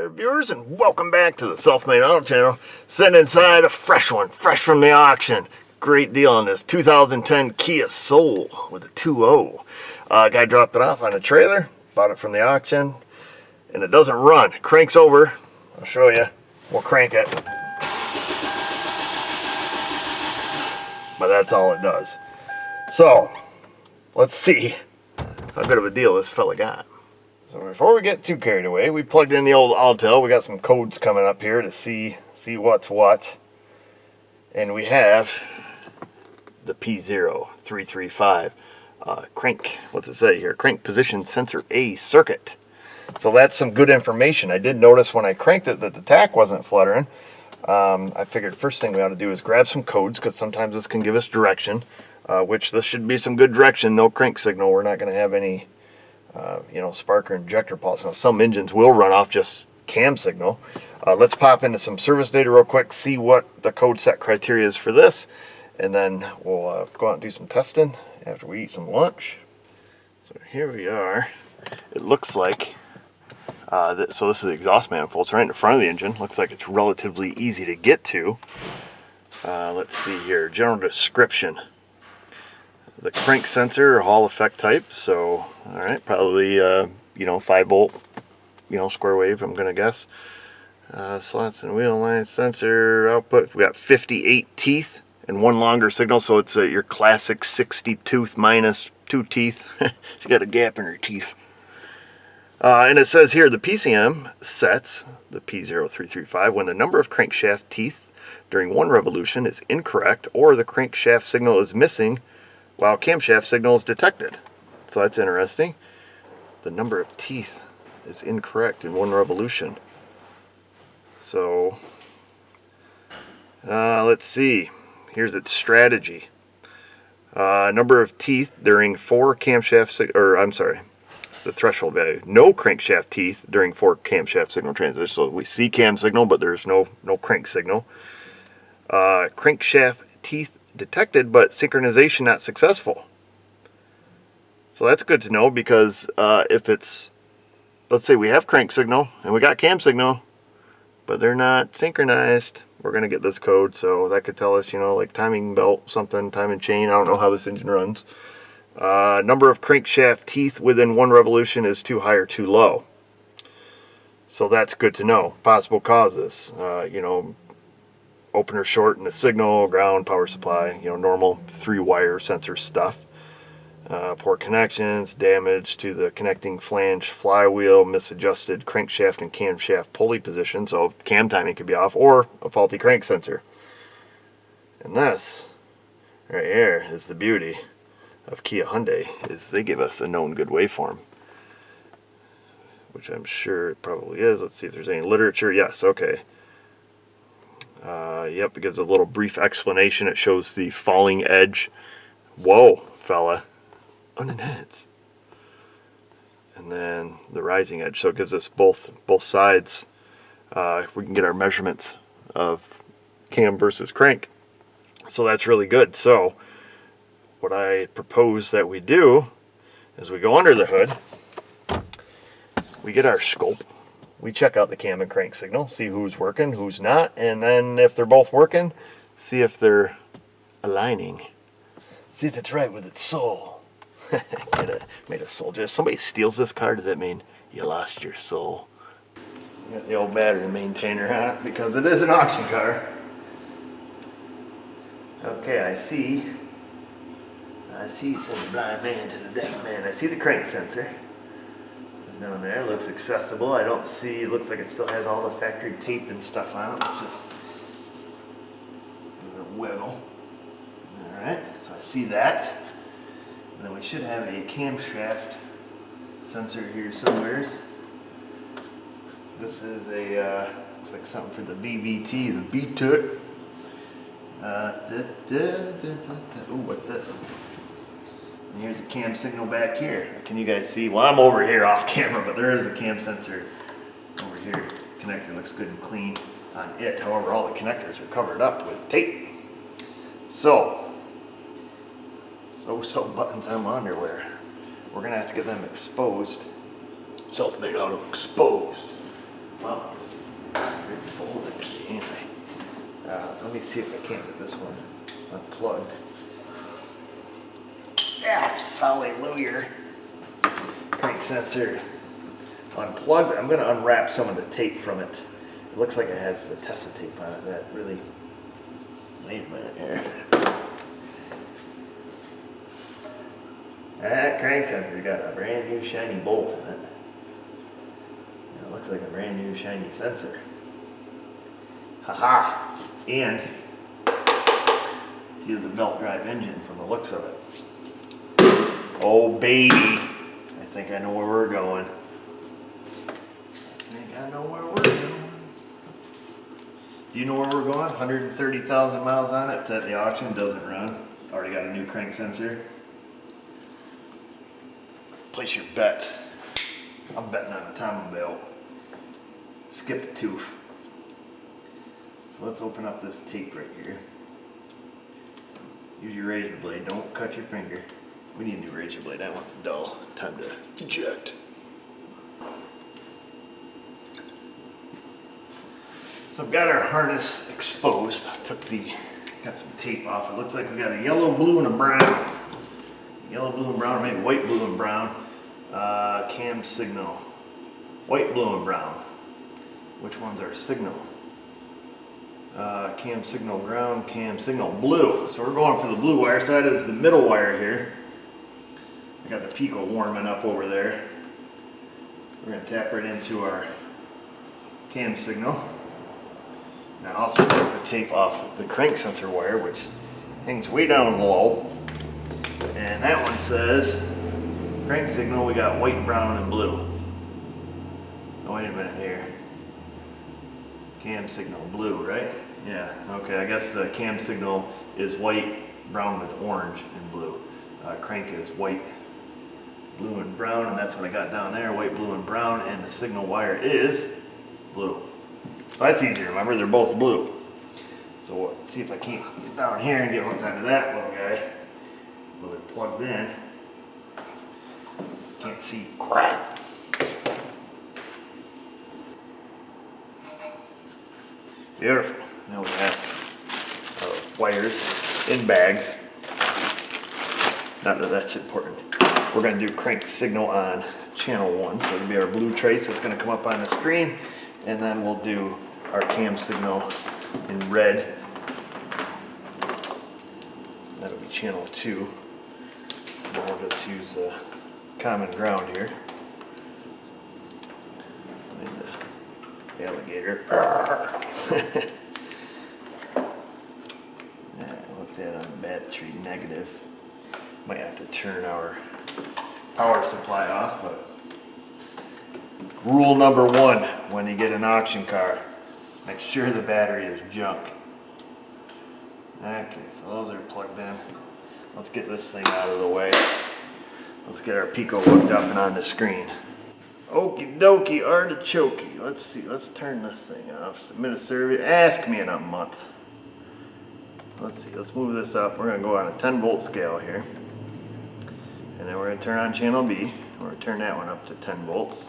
there, viewers, and welcome back to the Self-Made Auto Channel. Sitting inside a fresh one, fresh from the auction. Great deal on this 2010 Kia Soul with a 2.0. Guy dropped it off on a trailer, bought it from the auction, and it doesn't run. It cranks over. I'll show you. We'll crank it. But that's all it does. So, let's see how good of a deal this fella got. So before we get too carried away, we plugged in the old Altel. We got some codes coming up here to see what's what. And we have the P0335 crank, what's it say here? Crank position sensor A circuit. So that's some good information. I did notice when I cranked it that the tach wasn't fluttering. I figured first thing we ought to do is grab some codes, because sometimes this can give us direction, which this should be some good direction. No crank signal. We're not going to have any spark or injector pulse. Now, some engines will run off just cam signal. Let's pop into some service data real quick, see what the code set criteria is for this, and then we'll go out and do some testing after we eat some lunch. So here we are. It looks like, so this is the exhaust manifold. It's right in the front of the engine. Looks like it's relatively easy to get to. Let's see here, general description. The crank sensor, Hall effect type, so all right, probably 5 volt, square wave, I'm gonna guess. Slots and wheel line sensor output. We got 58 teeth and one longer signal, so it's your classic 60 tooth minus 2 teeth. She got a gap in her teeth. And it says here the PCM sets the P0335 when the number of crankshaft teeth during one revolution is incorrect or the crankshaft signal is missing while camshaft signal is detected. So that's interesting. The number of teeth is incorrect in one revolution. So let's see. Here's its strategy. Number of teeth during 4 camshaft the threshold value. No crankshaft teeth during 4 camshaft signal transitions. So we see cam signal, but there's no crank signal. Crankshaft teeth detected, but synchronization not successful. So that's good to know, because if it's, let's say we have crank signal and we got cam signal, but they're not synchronized, we're going to get this code. So that could tell us, like timing belt, something, timing chain. I don't know how this engine runs. Number of crankshaft teeth within one revolution is too high or too low. So that's good to know. Possible causes, opener short in the signal, ground, power supply, normal 3-wire sensor stuff. Poor connections, damage to the connecting flange flywheel, misadjusted crankshaft and camshaft pulley position, so cam timing could be off, or a faulty crank sensor. And this right here is the beauty of Kia Hyundai, is they give us a known good waveform, which I'm sure it probably is. Let's see if there's any literature. Yes, okay. Yep, it gives a little brief explanation. It shows the falling edge. Whoa, fella. Unenhanced. And then the rising edge. So it gives us both sides. We can get our measurements of cam versus crank. So that's really good. So what I propose that we do is we go under the hood. We get our scope. We check out the cam and crank signal, see who's working, who's not, and then if they're both working, see if they're aligning. See if it's right with its soul. Made a soul. If somebody steals this car, does that mean you lost your soul? You got the old battery maintainer on it, because it is an auction car. Okay, I see, said the blind man to the deaf man. I see the crank sensor. Down there, looks accessible. I don't see, looks like it still has all the factory tape and stuff on it. Let's just give it a wiggle. Alright, so I see that. And then we should have a camshaft sensor here somewhere. This is a, looks like something for the VVT, the VTUT. Ooh, what's this? And here's a cam signal back here. Can you guys see? Well, I'm over here off camera, but there is a cam sensor over here. Connector looks good and clean on it. However, all the connectors are covered up with tape. So buttons on my underwear. We're gonna have to get them exposed. Self-Made Auto exposed. Well, Let me see if I can't get this one unplugged. Yes, hallelujah. Crank sensor unplugged. I'm going to unwrap some of the tape from it. It looks like it has the Tesla tape on it. That really. Wait a minute here. That crank sensor got a brand new shiny bolt in it. It looks like a brand new shiny sensor. Haha! And see, it's a belt drive engine from the looks of it. Oh baby! I think I know where we're going. Do you know where we're going? 130,000 miles on it. It's at the auction. Doesn't run. Already got a new crank sensor. Place your bet. I'm betting on a timing belt. Skip a tooth. So let's open up this tape right here. Use your razor blade. Don't cut your finger. We need a new razor blade. That one's dull. Time to eject. So I've got our harness exposed. Got some tape off. It looks like we got a yellow, blue, and a brown. Yellow, blue, and brown, or maybe white, blue, and brown. Cam signal. White, blue, and brown. Which one's our signal? Cam signal ground, cam signal blue. So we're going for the blue wire. So that is the middle wire here. I got the Pico warming up over there. We're going to tap right into our cam signal. Now also took the tape off the crank sensor wire, which hangs way down low. And that one says, crank signal, we got white, brown, and blue. Oh, wait a minute here. Cam signal blue, right? Yeah, okay, I guess the cam signal is white, brown with orange, and blue. Crank is white, blue, and brown, and that's what I got down there, white, blue, and brown, and the signal wire is blue. So that's easy to remember, they're both blue. So let's see if I can't get down here and get hooked onto that little guy. Well, they're plugged in. Can't see crap. Beautiful. Now we have our wires in bags. Not that that's important. We're going to do crank signal on channel 1. So it'll be our blue trace that's going to come up on the screen. And then we'll do our cam signal in red. That'll be channel 2. And then we'll just use the common ground here. And the alligator. Look at that on the battery negative. Might have to turn our power supply off, but rule number 1 when you get an auction car, make sure the battery is junk. Okay, so those are plugged in. Let's get this thing out of the way. Let's get our Pico hooked up and on the screen. Okie dokie, artichoke. Let's see, let's turn this thing off. Submit a survey. Ask me in a month. Let's see, let's move this up. We're going to go on a 10 volt scale here. And then we're going to turn on channel B. We're going to turn that one up to 10 volts.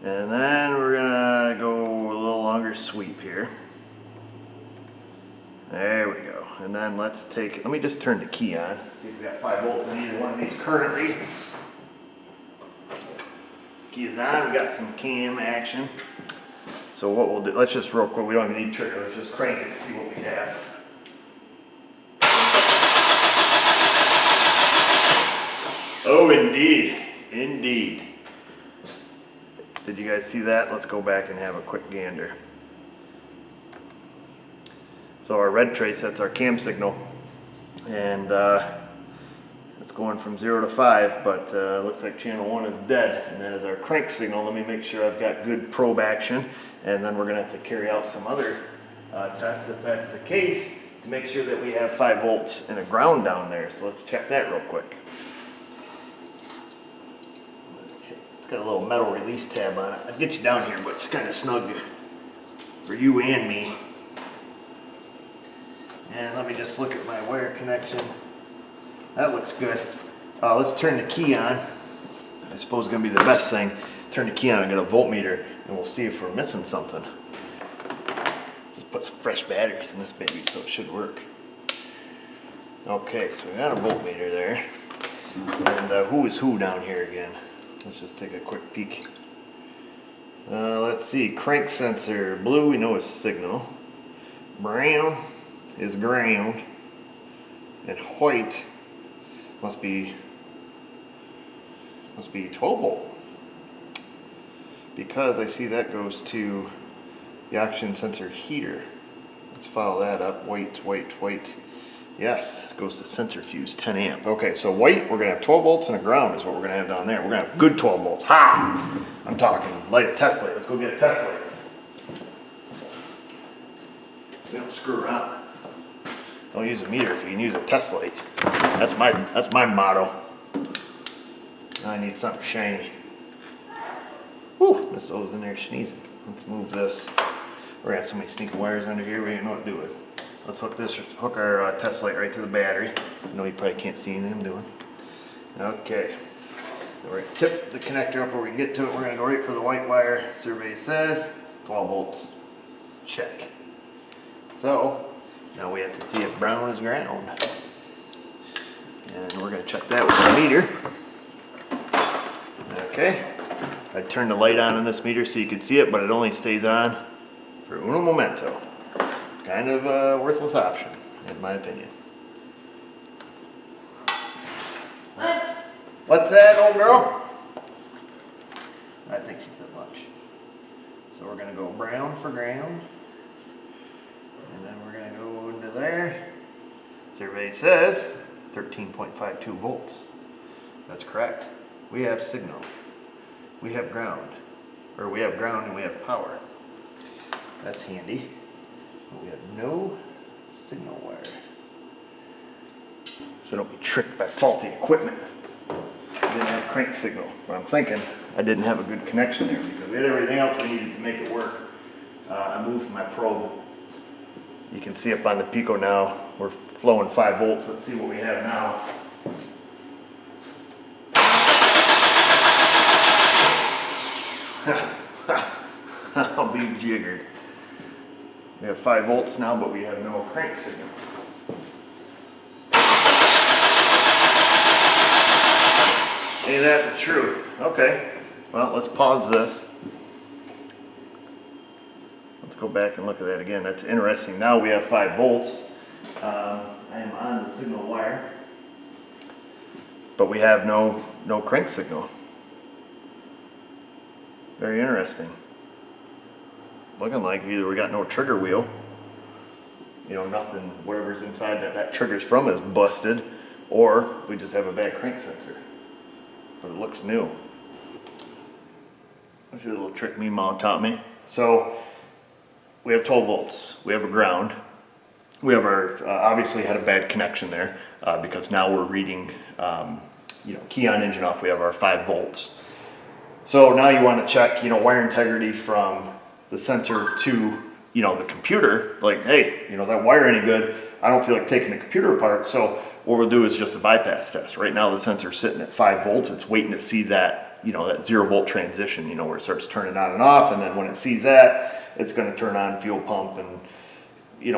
And then we're going to go a little longer sweep here. There we go. And then let me just turn the key on. See if we got 5 volts in either one of these currently. Key is on, we got some cam action. So what we'll do, let's just real quick, we don't even need trigger, let's just crank it and see what we have. Oh, indeed, indeed. Did you guys see that? Let's go back and have a quick gander. So our red trace, that's our cam signal. And it's going from 0 to 5, but looks like channel 1 is dead. And that is our crank signal. Let me make sure I've got good probe action. And then we're going to have to carry out some other tests if that's the case to make sure that we have 5 volts and a ground down there. So let's check that real quick. It's got a little metal release tab on it. I'd get you down here, but it's kind of snug for you and me. And let me just look at my wire connection. That looks good. Let's turn the key on. I suppose it's going to be the best thing. Turn the key on and get a voltmeter, and we'll see if we're missing something. Just put some fresh batteries in this baby, so it should work. Okay, so we got a voltmeter there. And who is who down here again? Let's just take a quick peek. Let's see, crank sensor. Blue we know is signal. Brown is ground. And white must be 12 volt. Because I see that goes to the oxygen sensor heater. Let's follow that up. White. Yes, it goes to sensor fuse, 10 amp. Okay, so white, we're gonna have 12 volts and a ground is what we're gonna have down there. We're gonna have good 12 volts. Ha! I'm talking light a test light. Let's go get a test light. We don't screw around. Don't use a meter if you can use a test light. That's my motto. I need something shiny. Whew, Miss O's in there sneezing. Let's move this. We're gonna have so many sneaky wires under here we don't know what to do with. Let's hook our test light right to the battery. I know you probably can't see anything I'm doing. Okay. Then we're gonna tip the connector up where we can get to it. We're gonna go right for the white wire. Survey says 12 volts. Check. So now we have to see if brown is ground. And we're gonna check that with the meter. Okay. I turned the light on this meter so you can see it, but it only stays on for uno momento. Kind of a worthless option, in my opinion. What's that, old girl? I think she said lunch. So we're gonna go brown for ground. And then we're gonna go into there. Survey says 13.52 volts. That's correct. We have signal. We have ground. Or we have ground and we have power. That's handy. But we have no signal wire. So don't be tricked by faulty equipment. I didn't have crank signal. But I'm thinking I didn't have a good connection there because we had everything else we needed to make it work. I moved my probe. You can see up on the Pico now, we're flowing 5 volts. Let's see what we have now. I'll be jiggered. We have 5 volts now, but we have no crank signal. Ain't that the truth? Okay, well, let's pause this. Let's go back and look at that again. That's interesting. Now we have 5 volts. I am on the signal wire, but we have no crank signal. Very interesting. Looking like either we got no trigger wheel, you know, nothing, whatever's inside that trigger's from is busted, or we just have a bad crank sensor. But it looks new. That's a little trick me mom taught me. So we have 12 volts. We have a ground. We have our obviously had a bad connection there because now we're reading, key on, engine off. We have our 5 volts. So now you want to check, wire integrity from the sensor to, the computer. Like, hey, that wire any good? I don't feel like taking the computer apart. So what we'll do is just a bypass test. Right now the sensor's sitting at 5 volts. It's waiting to see that, that 0 volt transition, where it starts turning on and off. And then when it sees that, it's going to turn on fuel pump and,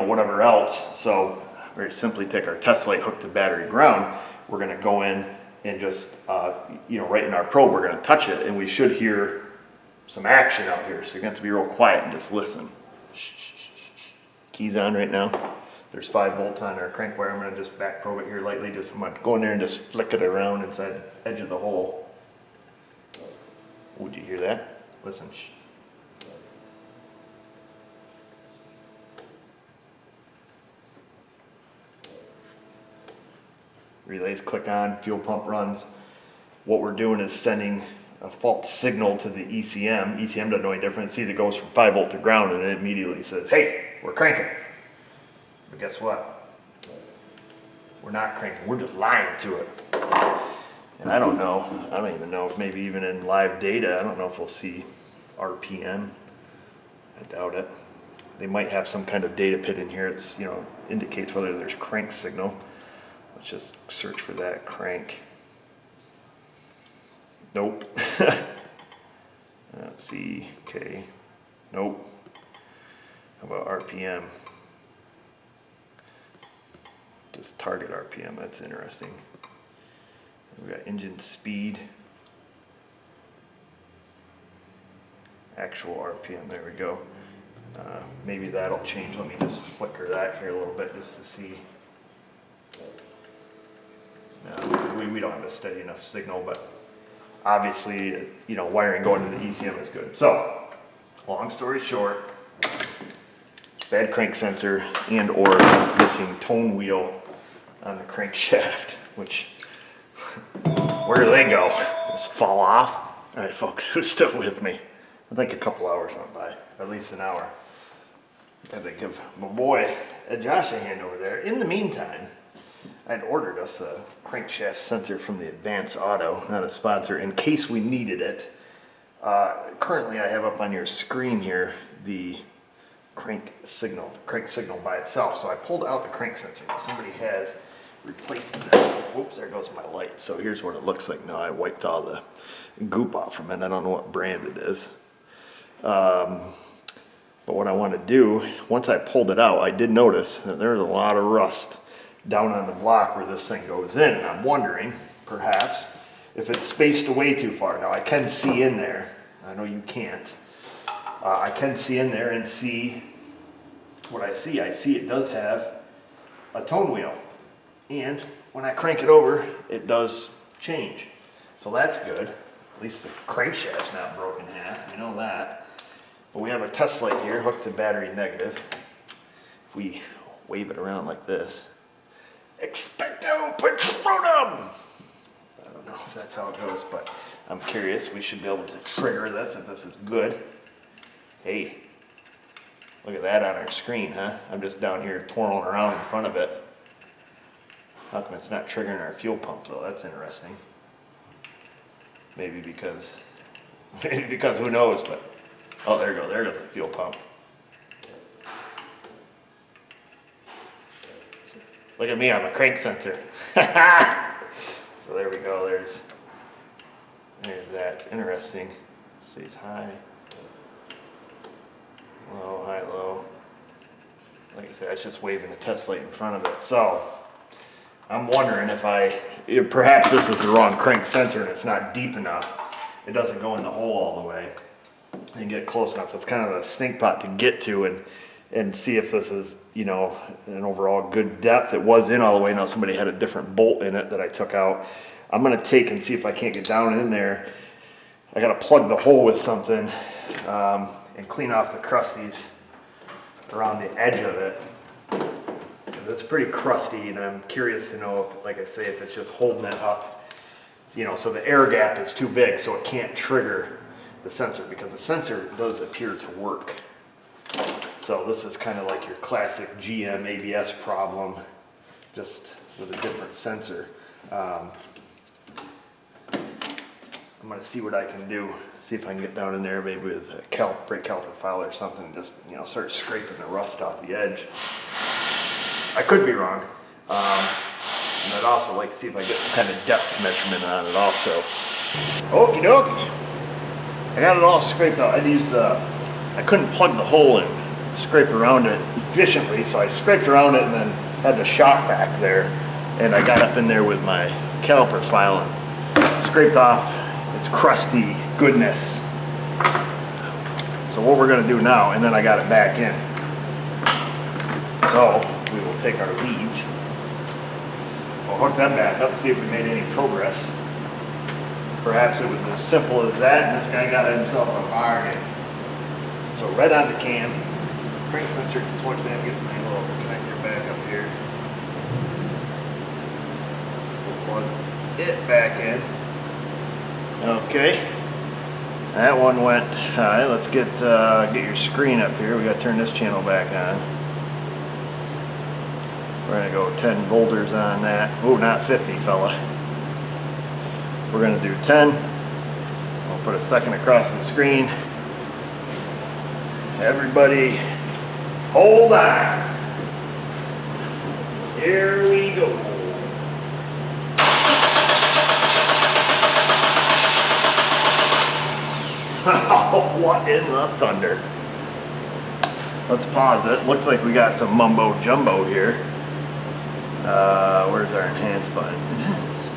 whatever else. So very simply take our test light, hook to battery ground. We're going to go in and just, right in our probe, we're going to touch it and we should hear some action out here. So you're going to have to be real quiet and just listen. Keys on right now. There's 5 volts on our crank wire. I'm going to just back probe it here lightly. I'm going to go in there and just flick it around inside the edge of the hole. Would you hear that? Listen. Relays click on, fuel pump runs. What we're doing is sending a fault signal to the ECM. ECM doesn't know any different. It sees it goes from 5 volt to ground and it immediately says, hey, we're cranking. But guess what? We're not cranking, we're just lying to it. And I don't know, I don't even know if maybe even in live data, I don't know if we'll see RPM. I doubt it. They might have some kind of data pit in here. It's, indicates whether there's crank signal. Let's just search for that crank. Nope. CK. Nope. How about RPM? Just target RPM, that's interesting. We got engine speed. Actual RPM, there we go. Maybe that'll change. Let me just flicker that here a little bit just to see. We don't have a steady enough signal, but obviously, you know, wiring going to the ECM is good. So, long story short, bad crank sensor and or missing tone wheel on the crankshaft, which, where do they go? Just fall off? All right, folks, who's still with me? I think a couple hours went by, at least an hour. Had to give my boy Josh a hand over there. In the meantime, I'd ordered us a crankshaft sensor from the Advanced Auto, not a sponsor, in case we needed it. Currently I have up on your screen here the crank signal by itself. So I pulled out the crank sensor. Somebody has replaced this. Whoops, there goes my light. So here's what it looks like now. I wiped all the goop off from it. I don't know what brand it is. But what I want to do, once I pulled it out, I did notice that there's a lot of rust down on the block where this thing goes in, and I'm wondering, perhaps, if it's spaced away too far. Now I can see in there, I know you can't, I can see in there and see what I see. I see it does have a tone wheel, and when I crank it over, it does change. So that's good. At least the crankshaft's not broken in half, we know that. But we have a test light here hooked to battery negative. If we wave it around like this, Expecto Patronum! I don't know if that's how it goes, but I'm curious. We should be able to trigger this if this is good. Hey, look at that on our screen, huh? I'm just down here twirling around in front of it. How come it's not triggering our fuel pump though? That's interesting. Maybe because who knows, but oh, there goes the fuel pump. Look at me, I'm a crank sensor. So there we go, there's that. It's interesting. Stays high, low, high, low. Like I said, it's just waving a test light in front of it. So I'm wondering if perhaps this is the wrong crank sensor and it's not deep enough. It doesn't go in the hole all the way and get close enough. It's kind of a stink pot to get to and see if this is, you know, an overall good depth. It was in all the way. Now somebody had a different bolt in it that I took out. I'm going to take and see if I can't get down in there. I got to plug the hole with something and clean off the crusties around the edge of it. It's pretty crusty, and I'm curious to know if, like I say, if it's just holding it up, you know, so the air gap is too big so it can't trigger the sensor, because the sensor does appear to work. So this is kind of like your classic GM ABS problem, just with a different sensor. I'm going to see what I can do, see if I can get down in there maybe with a brake caliper file or something and just, you know, start scraping the rust off the edge. I could be wrong. And I'd also like to see if I get some kind of depth measurement on it also. Okie dokie. I got it all scraped out. I couldn't plug the hole in, scrape around it efficiently, so I scraped around it and then had the shock back there. And I got up in there with my caliper file and scraped off its crusty goodness. So what we're going to do now, and then I got it back in. So we will take our leads, we'll hook them back up, see if we made any progress. Perhaps it was as simple as that, and this guy got himself a bargain. So right on the cam, crank sensor plugged in, get my little connector back up here. We'll plug it back in. Okay, that one went. All right, let's get your screen up here. We got to turn this channel back on. We're gonna go 10 boulders on that. Oh, not 50, fella. We're gonna do 10. I'll put a second across the screen. Everybody, hold on. Here we go. What in the thunder? Let's pause it. Looks like we got some mumbo jumbo here. Where's our enhance button? Enhance.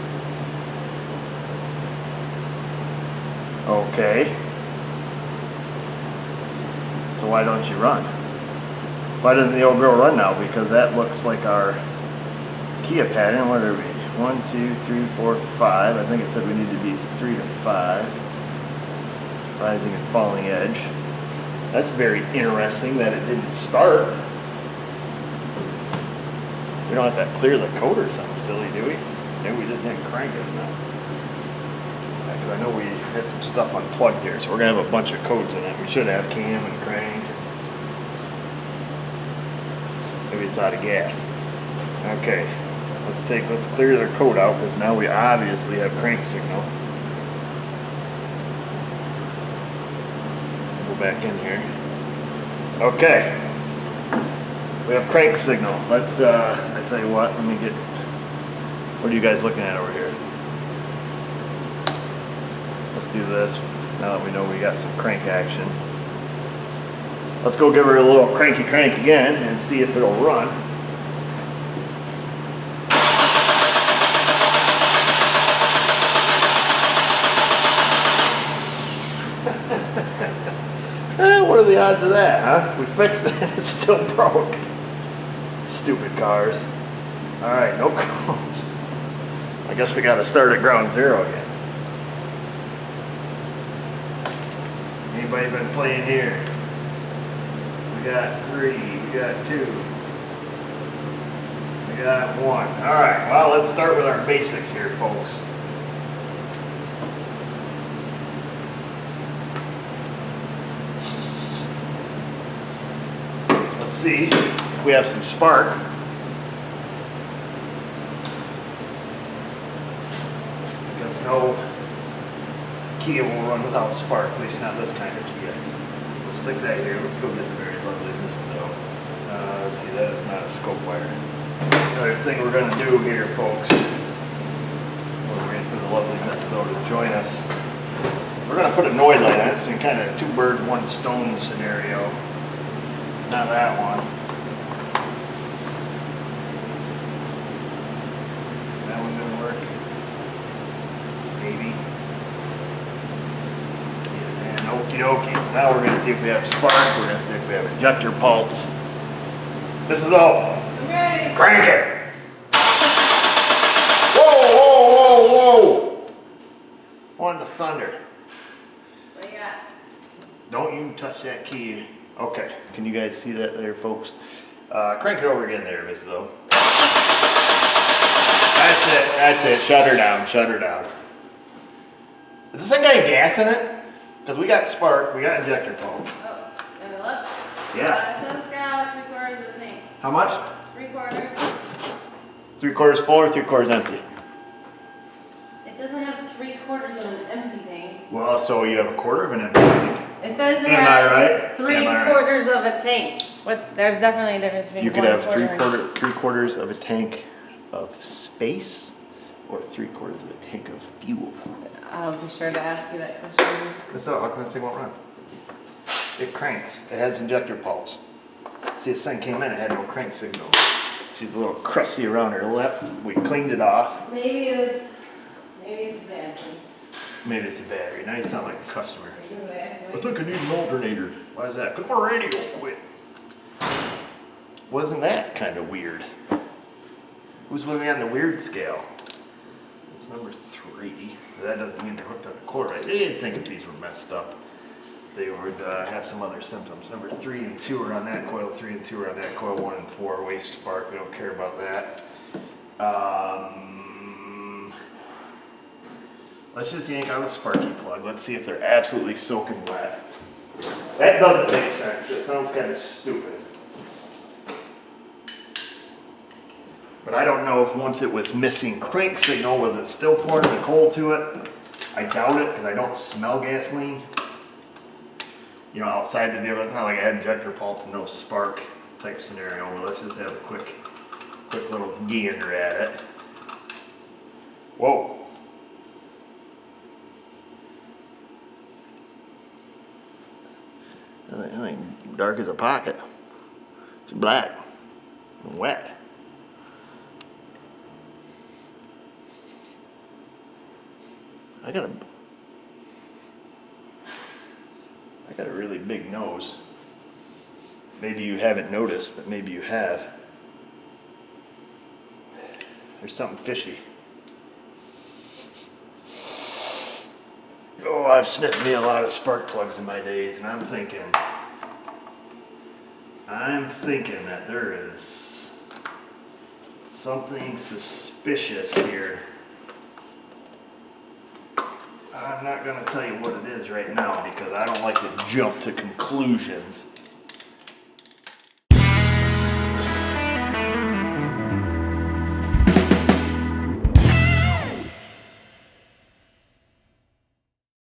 Okay. So why don't you run? Why doesn't the old girl run now? Because that looks like our Kia pattern. What are we? 1, 2, 3, 4, 5. I think it said we need to be 3 to 5. Rising and falling edge. That's very interesting that it didn't start. We don't have to clear the code or something silly, do we? Maybe we just didn't crank it enough. Because I know we had some stuff unplugged here, so we're gonna have a bunch of codes in it. We should have cam and crank. Maybe it's out of gas. Okay, let's clear the code out because now we obviously have crank signal. Go back in here. Okay. We have crank signal. Let's, I tell you what, let me get, what are you guys looking at over here? Let's do this, now that we know we got some crank action. Let's go give her a little cranky crank again and see if it'll run. What are the odds of that, huh? We fixed it, it's still broke. Stupid cars. Alright, no codes. I guess we gotta start at ground zero again. Anybody been playing here? We got 3, we got 2, we got 1. Alright, well, let's start with our basics here, folks. Let's see if we have some spark. Because no Kia will run without spark, at least not this kind of Kia. So we'll stick that here. Let's go get the very lovely Mrs. O. Let's see, that is not a scope wire. Another thing we're going to do here, folks, we're waiting for the lovely Mrs. O to join us. We're going to put a noise light on it, so kind of 2 bird, 1 stone scenario. Not that one. That one didn't work. Maybe. And okie dokie. So now we're going to see if we have spark. We're going to see if we have injector pulse. This is all. Okay. Crank it. Whoa, whoa, whoa, whoa. On the thunder. What do you got? Don't you touch that key. Okay, can you guys see that there, folks? Crank it over again there, Mrs. O. That's it. Shut her down, shut her down. Is this thing got gas in it? Because we got spark, we got injector pulse. Oh, and look. Yeah. It says it's got 3/4 of the tank. How much? 3/4. 3/4 full or 3/4 empty? It doesn't have 3/4 of an empty tank. Well, so you have a quarter of an empty tank. It says it Am I right? has 3/4 of a tank. There's definitely a difference between You could 1 have quarter and 3/4 of a tank of space or 3/4 of a tank of fuel. I'll be sure to ask you that question. That's all. How come this thing won't run? It cranks. It has injector pulse. See, this thing came in, it had no crank signal. She's a little crusty around her lip. We cleaned it off. Maybe it's a bad thing. Maybe it's a battery. Now you sound like a customer. I Wait. think I need an alternator. Why is that? Because my radio quit. Wasn't that kind of weird? Who's with me on the weird scale? It's number 3. That doesn't mean they're hooked on the cord right. They didn't think if these were messed up, they would have some other symptoms. Number 3 and 2 are on that coil. 3 and 2 are on that coil. 1 and 4 waste spark. We don't care about that. Let's just yank out a sparky plug. Let's see if they're absolutely soaking wet. That doesn't make sense. It sounds kind of stupid. But I don't know if once it was missing crank signal, was it still pouring the coal to it? I doubt it because I don't smell gasoline. You know, outside the vehicle, it's not like I had injector pulse and no spark type scenario. Well, let's just have a quick little gander at it. Whoa. That thing dark as a pocket. It's black and wet. I got a really big nose. Maybe you haven't noticed, but maybe you have. There's something fishy. Oh, I've sniffed me a lot of spark plugs in my days, and I'm thinking that there is something suspicious here. I'm not going to tell you what it is right now because I don't like to jump to conclusions.